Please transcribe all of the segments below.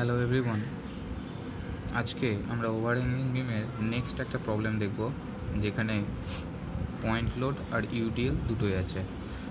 Hello everyone, আজকে আমরা ওভারহ্যাঙ্গিং বিমের নেক্সট একটা প্রবলেম দেখব, যেখানে পয়েন্ট লোড আর ইউডিএল দুটোই আছে।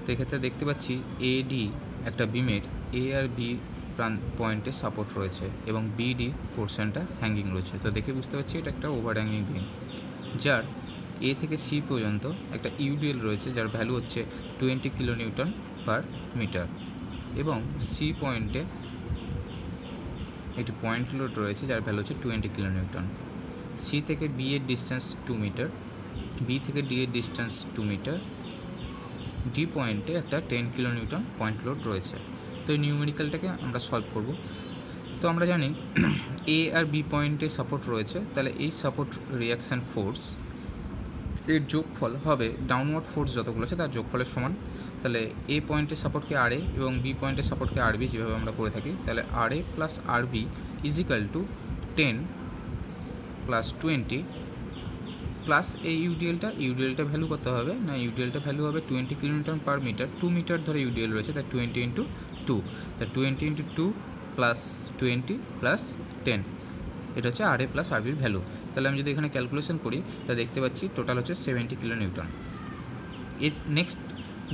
তো এক্ষেত্রে দেখতে পাচ্ছি এডি একটা বিমের এ আর বি পয়েন্টে সাপোর্ট রয়েছে এবং বিডি পোর্শনটা হ্যাঙ্গিং রয়েছে। তো দেখে বুঝতে পারছি এটা একটা ওভারহ্যাঙ্গিং বিম, যার এ থেকে সি পর্যন্ত একটা ইউডিএল রয়েছে, যার ভ্যালু হচ্ছে 20 কিলোনিউটন পার মিটার, এবং সি পয়েন্টে একটি পয়েন্ট লোড রয়েছে যার ভ্যালু হচ্ছে 20 কিলোনিউটন। সি থেকে বি এর ডিস্টেন্স 2 মিটার, বি থেকে ডি এর ডিস্টেন্স 2 মিটার, ডি পয়েন্টে একটা 10 কিলোনিউটন পয়েন্ট লোড রয়েছে। তো এই নিউমেরিক্যালটাকে আমরা সলভ করব। তো আমরা জানি এ আর বি পয়েন্টে সাপোর্ট রয়েছে, তাহলে এই সাপোর্ট রিয়াকশান ফোর্স এর যোগফল হবে ডাউনওয়ার্ড ফোর্স যতগুলো আছে তার যোগফলের সমান। তাহলে এ পয়েন্টের সাপোর্টকে আর এ এবং বি পয়েন্টের সাপোর্টকে আর বি, যেভাবে আমরা করে থাকি, তাহলে R A plus R B equal to 10 plus 20 plus এই ইউডিএলটা ভ্যালু কত হবে না, ইউডিএলটা ভ্যালু হবে 20 কিলোমিটার পার মিটার, 2 মিটার ধরে ইউডিএল রয়েছে, তাই 20 ইন্টু 2, তাই 20 ইন্টু 2 প্লাস 20 প্লাস 10, এটা হচ্ছে আর এ প্লাস আর বির ভ্যালু। তাহলে আমি যদি এখানে ক্যালকুলেশন করি তা দেখতে পাচ্ছি টোটাল হচ্ছে 70 কিলোনিউটন। এর নেক্সট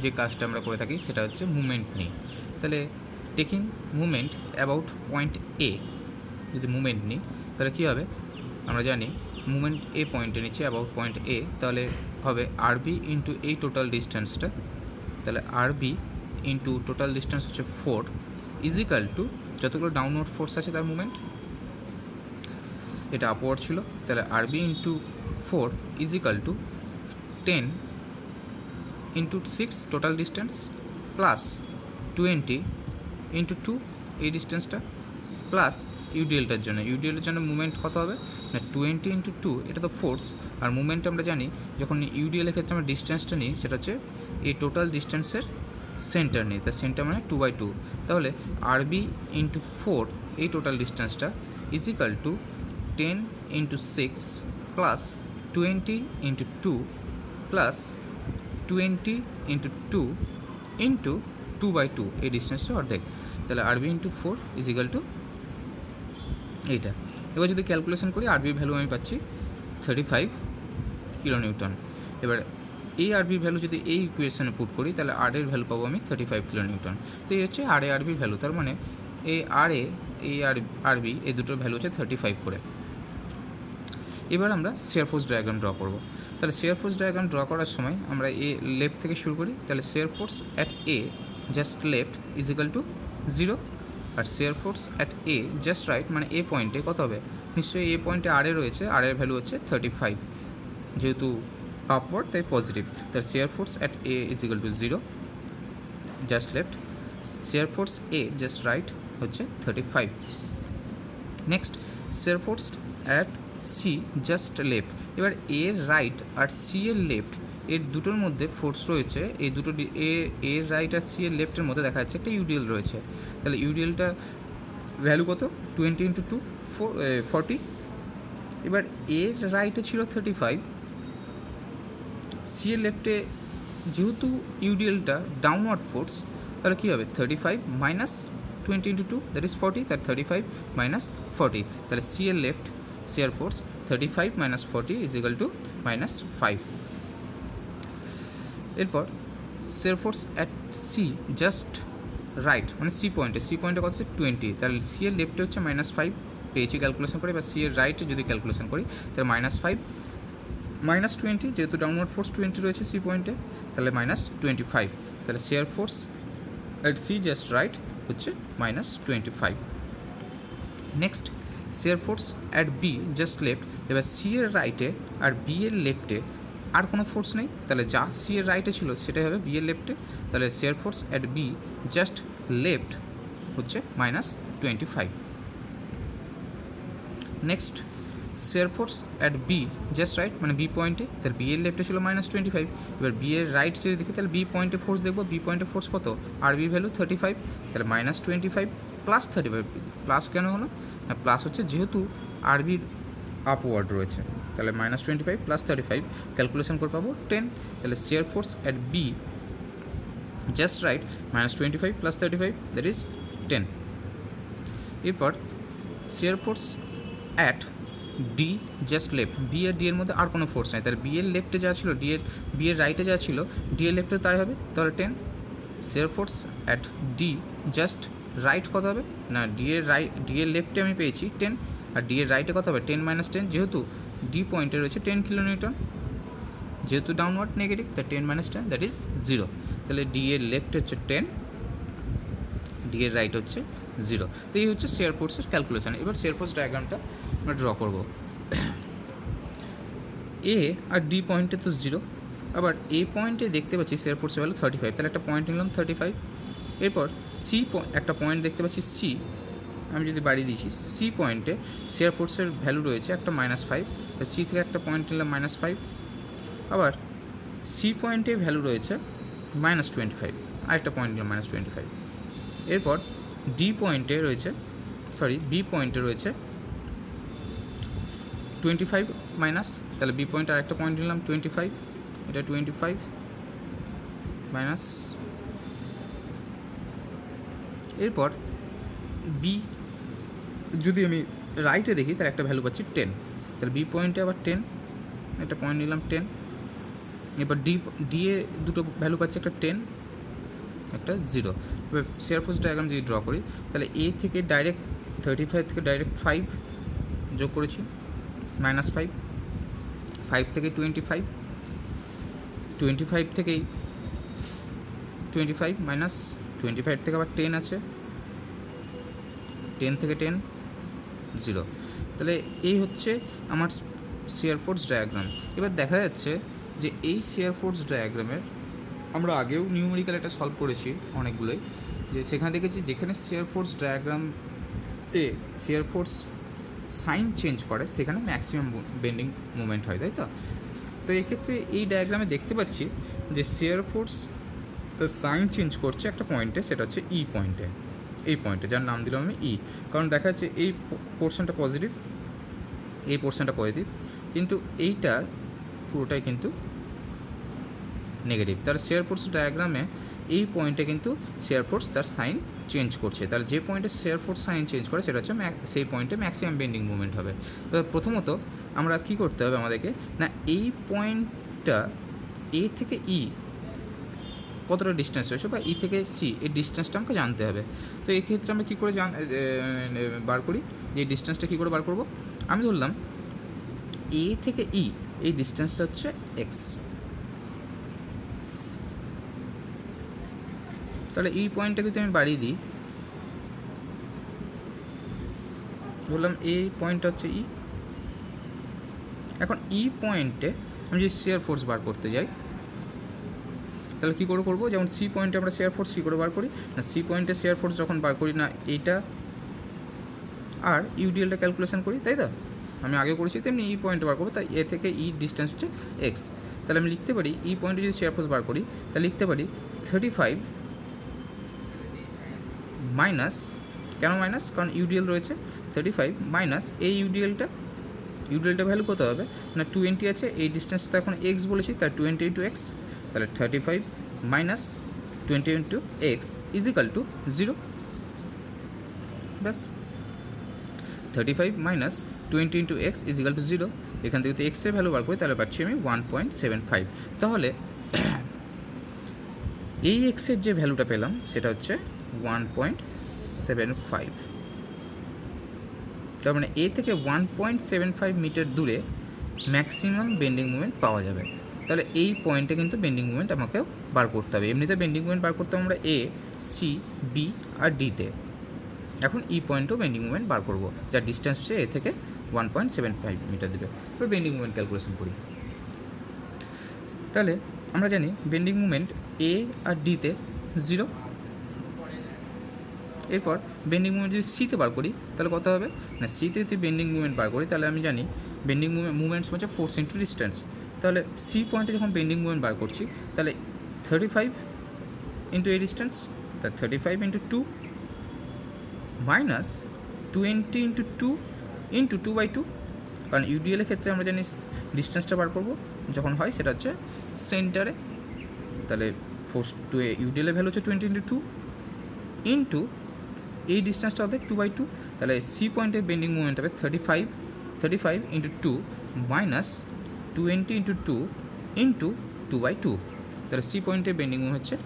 যে কাজটা আমরা করে থাকি সেটা হচ্ছে মুভমেন্ট নিই। তাহলে টেকিং মুভমেন্ট অ্যাবাউট পয়েন্ট এ, যদি মুভমেন্ট নিই তাহলে কী হবে, আমরা জানি মুভমেন্ট এ পয়েন্টে নিচ্ছি অ্যাবাউট পয়েন্ট এ, তাহলে হবে আর বি ইন্টু এই টোটাল ডিস্টেন্সটা, তাহলে R B into total distance হচ্ছে 4 ইজিক্যাল টু যতগুলো ডাউনওয়ার্ড ফোর্স আছে তার মুভমেন্ট, এটা আপওয়ার্ড ছিল, তাহলে R B into 4 equal to 10 into 6 total distance plus 20 into 2 এই ডিস্টেন্সটা প্লাস ইউডিএলটার জন্য মুভমেন্ট কত হবে না 20 ইন্টু 2, এটা তো ফোর্স, আর মুভমেন্ট আমরা জানি যখন ইউডিএলের ক্ষেত্রে আমরা ডিস্টেন্সটা নিই সেটা হচ্ছে এই টোটাল ডিস্টেন্সের সেন্টার নিই, তার সেন্টার মানে 2/2, তাহলে আর বি ইন্টু 4 এই টোটাল ডিস্টেন্সটা equal to 10 into 6 plus 20 into 2 plus 20 into 2 into 2/2, এই ডিস্টেন্সটা অর্ধেক, তাহলে R B into 4 equal to এইটা। এবার যদি ক্যালকুলেশন করি আর বির ভ্যালু আমি পাচ্ছি 35 কিলোনিউটন। এবার এই আর বির ভ্যালু যদি এই ইকুয়েশনে পুট করি তাহলে আর এর ভ্যালু পাবো আমি 35 কিলোনিউটন। তো এই হচ্ছে আর এ আর বির ভ্যালু, তার মানে এই আর এ এই আর বি এই দুটোর ভ্যালু হচ্ছে 35 করে। এবার আমরা শেয়ার ফোর্স ডায়াগ্রাম ড্র করব। তাহলে শেয়ার ফোর্স ডায়াগ্রাম ড্র করার সময় আমরা এ লেফট থেকে শুরু করি, তাহলে shear force at A just left equal to 0, আর shear force at A just right মানে এ পয়েন্টে কত হবে, নিশ্চয়ই এ পয়েন্টে আর এ রয়েছে, আর এর ভ্যালু হচ্ছে 35, যেহেতু আপওয়ার্ড তাই পজিটিভ, তার shear force at A equal to 0 just left, shear force A just right হচ্ছে 35। Next shear force at C just left, এবার এ রাইট আর সি এর লেফট এর দুটোর মধ্যে ফোর্স রয়েছে, এই দুটো এ রাইট আর সি এর লেফটের মধ্যে দেখা যাচ্ছে একটা ইউডিএল রয়েছে, তাহলে ইউডিএলটা ভ্যালু কত 20 ইন্টু 2 40, এবার এর রাইটে ছিল 35, সি এর লেফটে যেহেতু ইউডিএলটা ডাউনওয়ার্ড ফোর্স, তাহলে কী হবে 35 মাইনাস 20 ইন্টু 2 দ্যাট ইজ 40, তার 35 মাইনাস 40, তাহলে সি এর left shear force 35 minus 40 is equal to minus 5। এরপর shear force at C just right মানে সি পয়েন্টে কত হচ্ছে 20, তাহলে সি এর লেফটে হচ্ছে -5 পেয়েছি ক্যালকুলেশন করে, বা সি এর রাইটে যদি ক্যালকুলেশন করি তাহলে -5 মাইনাস 20, যেহেতু ডাউনওয়ার্ড ফোর্স 20 রয়েছে সি পয়েন্টে, তাহলে -25, তাহলে shear force at C just right হচ্ছে -25। Next shear force at B just left, এবার সি এর রাইটে আর বি এর লেফটে আর কোনো ফোর্স নেই, তাহলে যা সি এর রাইটে ছিল সেটাই হবে বি এর লেফটে, তাহলে shear force at B just left হচ্ছে -25। Next shear force at B just right মানে বি পয়েন্টে, তাহলে বি এর লেফটে ছিল -25, এবার বি এর রাইট যদি দেখি তাহলে বি পয়েন্টে ফোর্স দেখবো, বি পয়েন্টে ফোর্স কত আর বি ভ্যালু 35, তাহলে -25 প্লাস 35, প্লাস কেন হলো না, প্লাস হচ্ছে যেহেতু আর বির আপওয়ার্ড রয়েছে, তাহলে -25 প্লাস 35 ক্যালকুলেশন করে পাবো 10, তাহলে shear force at B just right -25 plus 35 that is 10। এরপর shear force at D just left, B আর ডি এর মধ্যে আর কোনো ফোর্স নেই, তাহলে বি এর লেফটে যা ছিল বি এর রাইটে যা ছিল ডি এর লেফটে তাই হবে, তাহলে 10। Share force at D just right কত হবে না, ডি এর লেফটে আমি পেয়েছি 10, আর ডি এর রাইটে কত হবে 10 - 10, যেহেতু ডি পয়েন্টে রয়েছে 10 কিলোনিউটন, যেহেতু ডাউনওয়ার্ড নেগেটিভ তাই 10 - 10 দ্যাট ইজ 0, তাহলে ডি এর লেফট হচ্ছে 10, ডি এর রাইট হচ্ছে 0। তো এই হচ্ছে শেয়ার ফোর্সের ক্যালকুলেশন। এবার শেয়ার ফোর্স ডায়াগ্রামটা আমরা ড্র করব। এ আর ডি পয়েন্টে তো 0, আবার এই পয়েন্টে দেখতে পাচ্ছি শেয়ার ফোর্সের ভ্যালু 35, তাহলে একটা পয়েন্ট নিলাম 35। এরপর সি একটা পয়েন্ট দেখতে পাচ্ছি সি, আমি যদি বাড়িয়ে দিয়েছি সি পয়েন্টে শেয়ার ফোর্সের ভ্যালু রয়েছে একটা -5, তাই সি থেকে একটা পয়েন্ট নিলাম -5। আবার সি পয়েন্টে ভ্যালু রয়েছে -25, আরেকটা পয়েন্ট নিলাম -25। এরপর ডি পয়েন্টে রয়েছে বি পয়েন্টে রয়েছে 25 মাইনাস, তাহলে বি পয়েন্টে আরেকটা পয়েন্ট নিলাম 25, এটা 25 মাইনাস। এরপর বি যদি আমি রাইটে দেখি তার একটা ভ্যালু পাচ্ছি 10, তাহলে বি পয়েন্টে আবার 10, একটা পয়েন্ট নিলাম 10। এবার ডি এ দুটো ভ্যালু পাচ্ছি, একটা 10 একটা 0। এবার শেয়ার ফোর্স ডায়াগ্রাম যদি ড্র করি তাহলে এ থেকে ডাইরেক্ট 35 থেকে ডাইরেক্ট 5 যোগ করেছি -5, 5 থেকে 25, 25 থেকেই 25 মাইনাস 25 থেকে আবার 10 আছে, 10 থেকে 10 0। তাহলে এই হচ্ছে আমার শেয়ার ফোর্স ডায়াগ্রাম। এবার দেখা যাচ্ছে যে এই শেয়ার ফোর্স ডায়াগ্রামের আমরা আগেও নিউমেরিক্যাল একটা সলভ করেছি অনেকগুলোই, যে সেখানে দেখেছি যেখানে শেয়ার ফোর্স ডায়াগ্রামে শেয়ার ফোর্স সাইন চেঞ্জ করে সেখানে ম্যাক্সিমাম বেন্ডিং মুভমেন্ট হয়, তাই তো? তো এক্ষেত্রে এই ডায়াগ্রামে দেখতে পাচ্ছি যে শেয়ার ফোর্স সাইন চেঞ্জ করছে একটা পয়েন্টে, সেটা হচ্ছে ই পয়েন্টে, এই পয়েন্টে যার নাম দিলাম আমি ই, কারণ দেখা যাচ্ছে এই পোর্শনটা পজিটিভ, এই পোর্শনটা পজিটিভ, কিন্তু এইটা পুরোটাই কিন্তু নেগেটিভ। তার শেয়ার ফোর্স ডায়াগ্রামে এই পয়েন্টে কিন্তু শেয়ার ফোর্স তার সাইন চেঞ্জ করছে, তার যে পয়েন্টে শেয়ার ফোর্স সাইন চেঞ্জ করে সেটা হচ্ছে সেই পয়েন্টে ম্যাক্সিমাম বেন্ডিং মুভমেন্ট হবে। তো প্রথমত আমরা কি করতে হবে আমাদেরকে, না এই পয়েন্টটা এ থেকে ই কতটা ডিস্টেন্স রয়েছে বা ই থেকে সি এই ডিস্টেন্সটা আমাকে জানতে হবে। তো এই ক্ষেত্রে আমরা কী করে বার করি, যে এই ডিস্টেন্সটা কী করে বার করব, আমি ধরলাম এ থেকে ই এই ডিস্টেন্সটা হচ্ছে এক্স, তাহলে এই পয়েন্টটাকে যদি আমি বাড়িয়ে দিই, বললাম এই পয়েন্টটা হচ্ছে ই। এখন ই পয়েন্টে আমি যদি শেয়ার ফোর্স বার করতে যাই তাহলে কী করে করবো, যেমন সি পয়েন্টে আমরা শেয়ার ফোর্স কী করে বার করি না, সি পয়েন্টে শেয়ার ফোর্স যখন বার করি না এইটা আর ইউডিএলটা ক্যালকুলেশন করি, তাই তো? আমি আগে করেছি তেমনি ই পয়েন্টে বার করবো, তাই এ থেকে ই ডিস্টেন্স হচ্ছে এক্স। তাহলে আমি লিখতে পারি ই পয়েন্টে যদি শেয়ার ফোর্স বার করি তাহলে লিখতে পারি 35 মাইনাস, কেন মাইনাস, কারণ ইউডিএল রয়েছে, 35 মাইনাস এই ইউডিএলটা ভ্যালু কত হবে না 20 আছে, এই ডিস্টেন্সটা এখন এক্স বলেছি তাই 20 ইন্টু এক্স, তাহলে 35 minus 20 into x is equal two 0। ব্যাস 35 minus 20 into x is equal two 0। এখান থেকে তো এক্সের ভ্যালু বার করি তাহলে পাচ্ছি আমি 1.75। তাহলে এই এক্সের যে ভ্যালুটা পেলাম সেটা হচ্ছে 1.75, তার মানে এ থেকে 1.75 মিটার দূরে ম্যাক্সিমাম বেন্ডিং মুভমেন্ট পাওয়া যাবে। তাহলে এই পয়েন্টে কিন্তু বেন্ডিং মুভমেন্ট আমাকেও বার করতে হবে, এমনিতে বেন্ডিং মুভমেন্ট বার করতে হবে আমরা এ, সি, বি আর ডিতে। এখন ই পয়েন্টেও বেন্ডিং মুভমেন্ট বার করবো, যার ডিস্টেন্স হচ্ছে এ থেকে 1.75 মিটার দূরে। এবার বেন্ডিং মুভমেন্ট ক্যালকুলেশন করি। তাহলে আমরা জানি বেন্ডিং মুভমেন্ট এ আর ডিতে 0। এরপর বেন্ডিং মুভমেন্ট যদি সিতে বার করি তাহলে কত হবে না, সিতে যদি বেন্ডিং মুভমেন্ট বার করি তাহলে আমি জানি বেন্ডিং মুভমেন্টস হচ্ছে ফোর্স ইন্টু ডিস্টেন্স। তাহলে সি পয়েন্টে যখন বেন্ডিং মুভমেন্ট বার করছি তাহলে 35 ইন্টু এই ডিস্টেন্স, তা 35 ইন্টু 2 মাইনাস 20 ইন্টু 2 ইন্টু 2/2, কারণ ইউডিএলের ক্ষেত্রে আমরা জানি ডিস্টেন্সটা বার করবো যখন হয় সেটা হচ্ছে সেন্টারে, তাহলে ফোর্স টু ইউডিএলের ভ্যালু হচ্ছে 20 ইন্টু 2 ইন্টু এই ডিস্টেন্সটা হবে 2/2, তাহলে সি পয়েন্টের বেন্ডিং মুভমেন্ট হবে 35 ইন্টু 2 মাইনাস 20 ইন্টু 2 ইন্টু 2/2, তাহলে সি পয়েন্টের বেন্ডিং মুভমেন্ট হচ্ছে,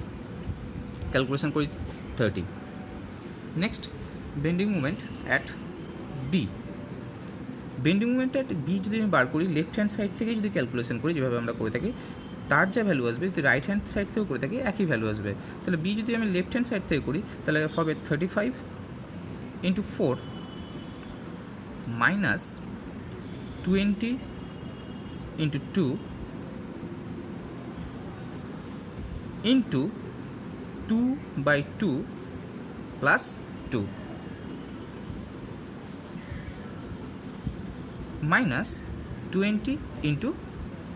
ক্যালকুলেশন করি 30। Next bending movement at B. Bending movement at B যদি আমি বার করি, লেফট হ্যান্ড সাইড থেকে যদি ক্যালকুলেশন করি যেভাবে আমরা করে থাকি, তার যা ভ্যালু আসবে যদি রাইট হ্যান্ড সাইড থেকেও করে থাকি একই ভ্যালু আসবে। তাহলে বি যদি আমি লেফট হ্যান্ড সাইড থেকে করি তাহলে হবে 35 into 4 minus 20 into 2 into 2/2 plus 2 minus 20 into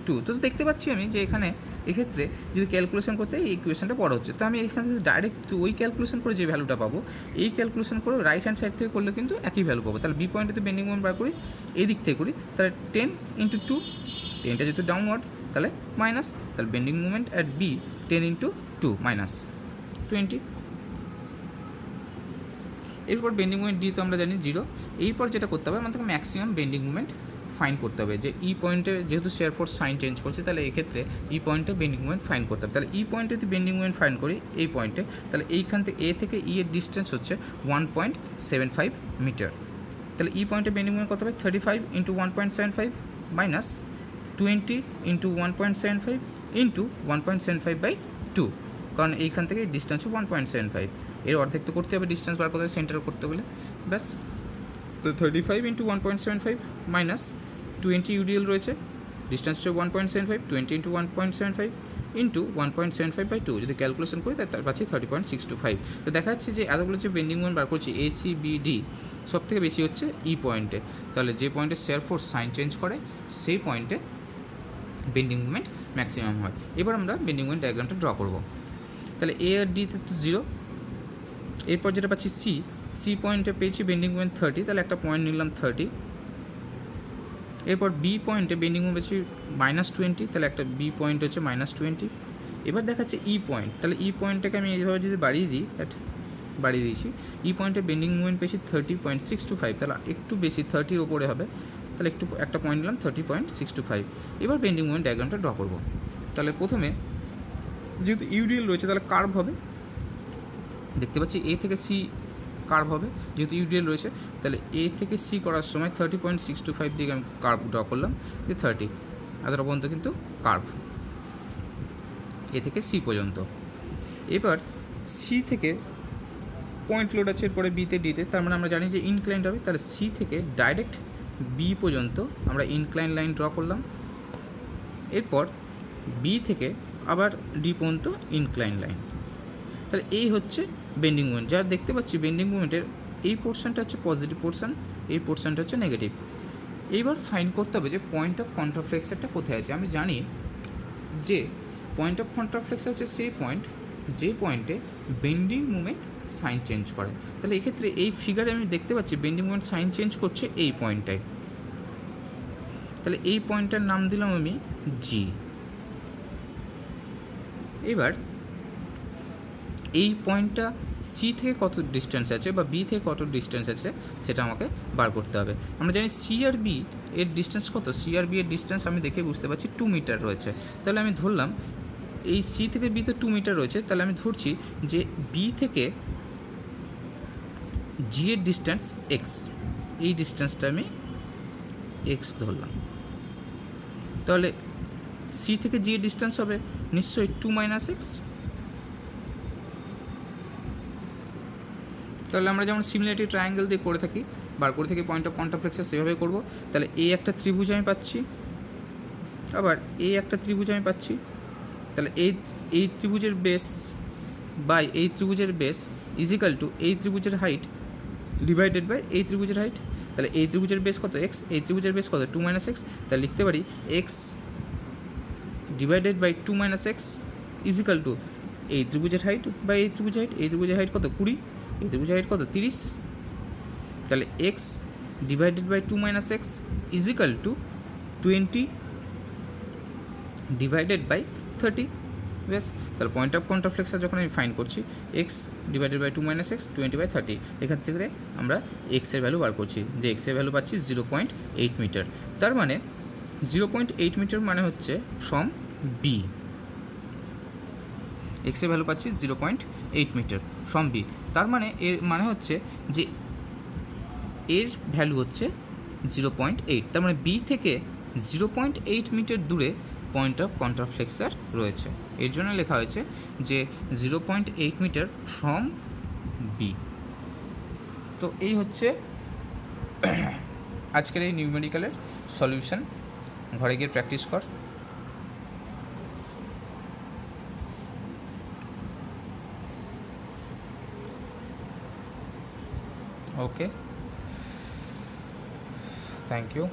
2। তো দেখতে পাচ্ছি আমি যে এখানে এক্ষেত্রে যদি ক্যালকুলেশন করতে এই ইকুয়েশনটা বড় হচ্ছে, তো আমি এখান থেকে ডাইরেক্ট ওই ক্যালকুলেশন করে যে ভ্যালুটা পাবো এই ক্যালকুলেশন করে রাইট হ্যান্ড সাইড থেকে করলে কিন্তু একই ভ্যালু পাবো। তাহলে বি পয়েন্টে বেন্ডিং মোমেন্ট বার করি, এই দিক থেকে করি, তাহলে 10 ইন্টু 2, 10টা যেহেতু ডাউনওয়ার্ড তাহলে মাইনাস, তাহলে bending movement at B 10 into 2 minus 20। এরপর বেন্ডিং মুভমেন্ট ডি তো আমরা জানি 0। এরপর যেটা করতে হবে আমাদেরকে ম্যাক্সিমাম বেন্ডিং মুভমেন্ট ফাইন করতে হবে, যে ই পয়েন্টে যেহেতু শেয়ার ফোর্স সাইন চেঞ্জ করছে তাহলে এক্ষেত্রে ই পয়েন্টে বেন্ডিং মুভমেন্ট ফাইন করতে হবে। তাহলে ই পয়েন্টে যদি বেন্ডিং মুভমেন্ট ফাইন করি এই পয়েন্টে, তাহলে এইখান থেকে এ থেকে ই এর ডিস্টেন্স হচ্ছে 1.75 মিটার। তাহলে ই পয়েন্টে বেন্ডিং মুভমেন্ট কত হবে 35 ইন্টু 1.75 মাইনাস 20 ইন্টু 1.75 ইন্টু 1.75/2, কারণ এইখান থেকে ডিস্টেন্স 1.75, এর অর্ধেক তো করতে হবে ডিস্টেন্স বার করতে সেন্টার করতে বলে, ব্যাস। তো 35 ইন্টু 1.75 মাইনাস 20 ইউডিএল রয়েছে, ডিস্টেন্স হচ্ছে 1.75, 20 ইন্টু 1.75 ইন্টু 1.75/2 যদি ক্যালকুলেশন করি তার পাচ্ছি 30.625। তো দেখা যাচ্ছে যে এতগুলো যে বেন্ডিং মোমেন্ট বার করছি এ সি বি ডি সব থেকে বেশি হচ্ছে ই পয়েন্টে, তাহলে যে পয়েন্টে শেয়ার ফোর্স সাইন চেঞ্জ করে সেই পয়েন্টে বেন্ডিং মুভমেন্ট ম্যাক্সিমাম হয়। এবার আমরা বেন্ডিং মুভমেন্ট ডায়াগ্রামটা ড্র করব। তাহলে এ আর ডিতে তো 0, এরপর যেটা পাচ্ছি সি পয়েন্টে পেয়েছি বেন্ডিং মুভমেন্ট 30, তাহলে একটা পয়েন্ট নিলাম 30। এরপর বি পয়েন্টে বেন্ডিং মুভমেন্ট পেয়েছি -20, তাহলে একটা বি পয়েন্ট হচ্ছে -20। এবার দেখাচ্ছে ই পয়েন্ট, তাহলে ই পয়েন্টটাকে আমি এইভাবে যদি বাড়িয়ে দিই, বাড়িয়ে দিয়েছি, ই পয়েন্টে বেন্ডিং মুভমেন্ট পেয়েছি 30.625, তাহলে একটু বেশি 30-র ওপরে হবে, তাহলে একটা পয়েন্ট নিলাম 30.625। এবার বেন্ডিং মুভমেন্ট ডায়াগ্রামটা ড্র করব। তাহলে প্রথমে যেহেতু ইউডিএল রয়েছে তাহলে কার্ভ হবে, দেখতে পাচ্ছি এ থেকে সি কার্ভ হবে, যেহেতু ইউডিএল রয়েছে তাহলে এ থেকে সি করার সময় 30.625 দিকে আমি কার্ভ ড্র করলাম, যে 30 এতটা পর্যন্ত কিন্তু কার্ভ এ থেকে সি পর্যন্ত। এবার সি থেকে পয়েন্ট লোড আছে, এরপরে বিতে ডিতে, তার মানে আমরা জানি যে ইনক্লাইন্ড হবে, তাহলে সি থেকে ডাইরেক্ট বি পর্যন্ত আমরা ইনক্লাইন লাইন ড্র করলাম। এরপর বি থেকে আবার ডি পর্যন্ত ইনক্লাইন লাইন, তাহলে এই হচ্ছে বেন্ডিং মুভমেন্ট। যা দেখতে পাচ্ছি বেন্ডিং মুভমেন্টের এই পোর্শনটা হচ্ছে পজিটিভ পোর্শন, এই পোর্শনটা হচ্ছে নেগেটিভ। এইবার ফাইন্ড করতে হবে যে পয়েন্ট অফ কন্ট্রাফ্লেক্সারটা কোথায় আছে। আমি জানি যে পয়েন্ট অফ কন্ট্রাফ্লেক্সার হচ্ছে সেই পয়েন্ট যে পয়েন্টে বেন্ডিং মুভমেন্ট সাইন চেঞ্জ করে। তাহলে এক্ষেত্রে এই ফিগারে আমি দেখতে পাচ্ছি বেন্ডিং মুভমেন্ট সাইন চেঞ্জ করছে এই পয়েন্টটায়, তাহলে এই পয়েন্টটার নাম দিলাম আমি জি। এবার এই পয়েন্টটা সি থেকে কত ডিস্টেন্স আছে বা বি থেকে কত ডিস্টেন্স আছে সেটা আমাকে বার করতে হবে। আমরা জানি সি আর বি এর ডিস্টেন্স কত, সি আর বি এর ডিস্টেন্স আমি দেখে বুঝতে পারছি 2 মিটার রয়েছে। তাহলে আমি ধরলাম এই সি থেকে বিতে 2 মিটার রয়েছে, তাহলে আমি ধরছি যে বি থেকে জি এর ডিস্টেন্স এক্স, এই ডিস্টেন্সটা আমি এক্স ধরলাম। তাহলে সি থেকে জি এর ডিস্টেন্স হবে নিশ্চয়ই 2 - x। তাহলে আমরা যেমন সিমিলারিটি ট্রায়াঙ্গেল দিয়ে করে থাকি, বার করে থাকি পয়েন্ট অফ কন্ট্রাফ্লেক্সার, সেভাবে করব। তাহলে এই একটা ত্রিভুজ আমি পাচ্ছি, আবার এই একটা ত্রিভুজ আমি পাচ্ছি, তাহলে এই ত্রিভুজের বেস বাই এই ত্রিভুজের বেস ইজিক্যাল টু এই ত্রিভুজের হাইট ডিভাইডেড বাই এই ত্রিভুজের হাইট। তাহলে এই ত্রিভুজের বেস কত এক্স, এই ত্রিভুজের বেস কত 2 - x, তাহলে লিখতে পারি X divided by 2 - x equal to এই ত্রিভুজের হাইট বাই এই ত্রিভুজের হাইট। এই ত্রিভুজের হাইট কত 20, এই ত্রিভুজের হাইট কত 30, তাহলে X divided by 2 - x equal to 20 divided by 30। বেশ, তাহলে পয়েন্ট অফ কন্ট্রাফ্লেক্সার যখন আমি ফাইন্ড করছি এক্স ডিভাইডেড বাই 2 - x 20/30, এখান থেকে আমরা এক্সের ভ্যালু বার করছি, যে এক্সের ভ্যালু পাচ্ছি 0.8 মিটার। তার মানে 0.8 মিটার মানে হচ্ছে ফ্রম বি, এক্সের ভ্যালু পাচ্ছি 0.8 মিটার ফ্রম বি। তার মানে এর মানে হচ্ছে যে এর ভ্যালু হচ্ছে 0.8, তার মানে বি থেকে 0.8 মিটার দূরে পয়েন্ট অফ কন্ট্রাফ্লেক্সার রয়েছে। এর জন্য লেখা হয়েছে যে 0.8 মিটার ফ্রম বি। তো এই হচ্ছে আজকের এই নিউমেরিক্যালের সলিউশন। ঘরে গিয়ে প্র্যাকটিস কর। ওকে, থ্যাংক ইউ।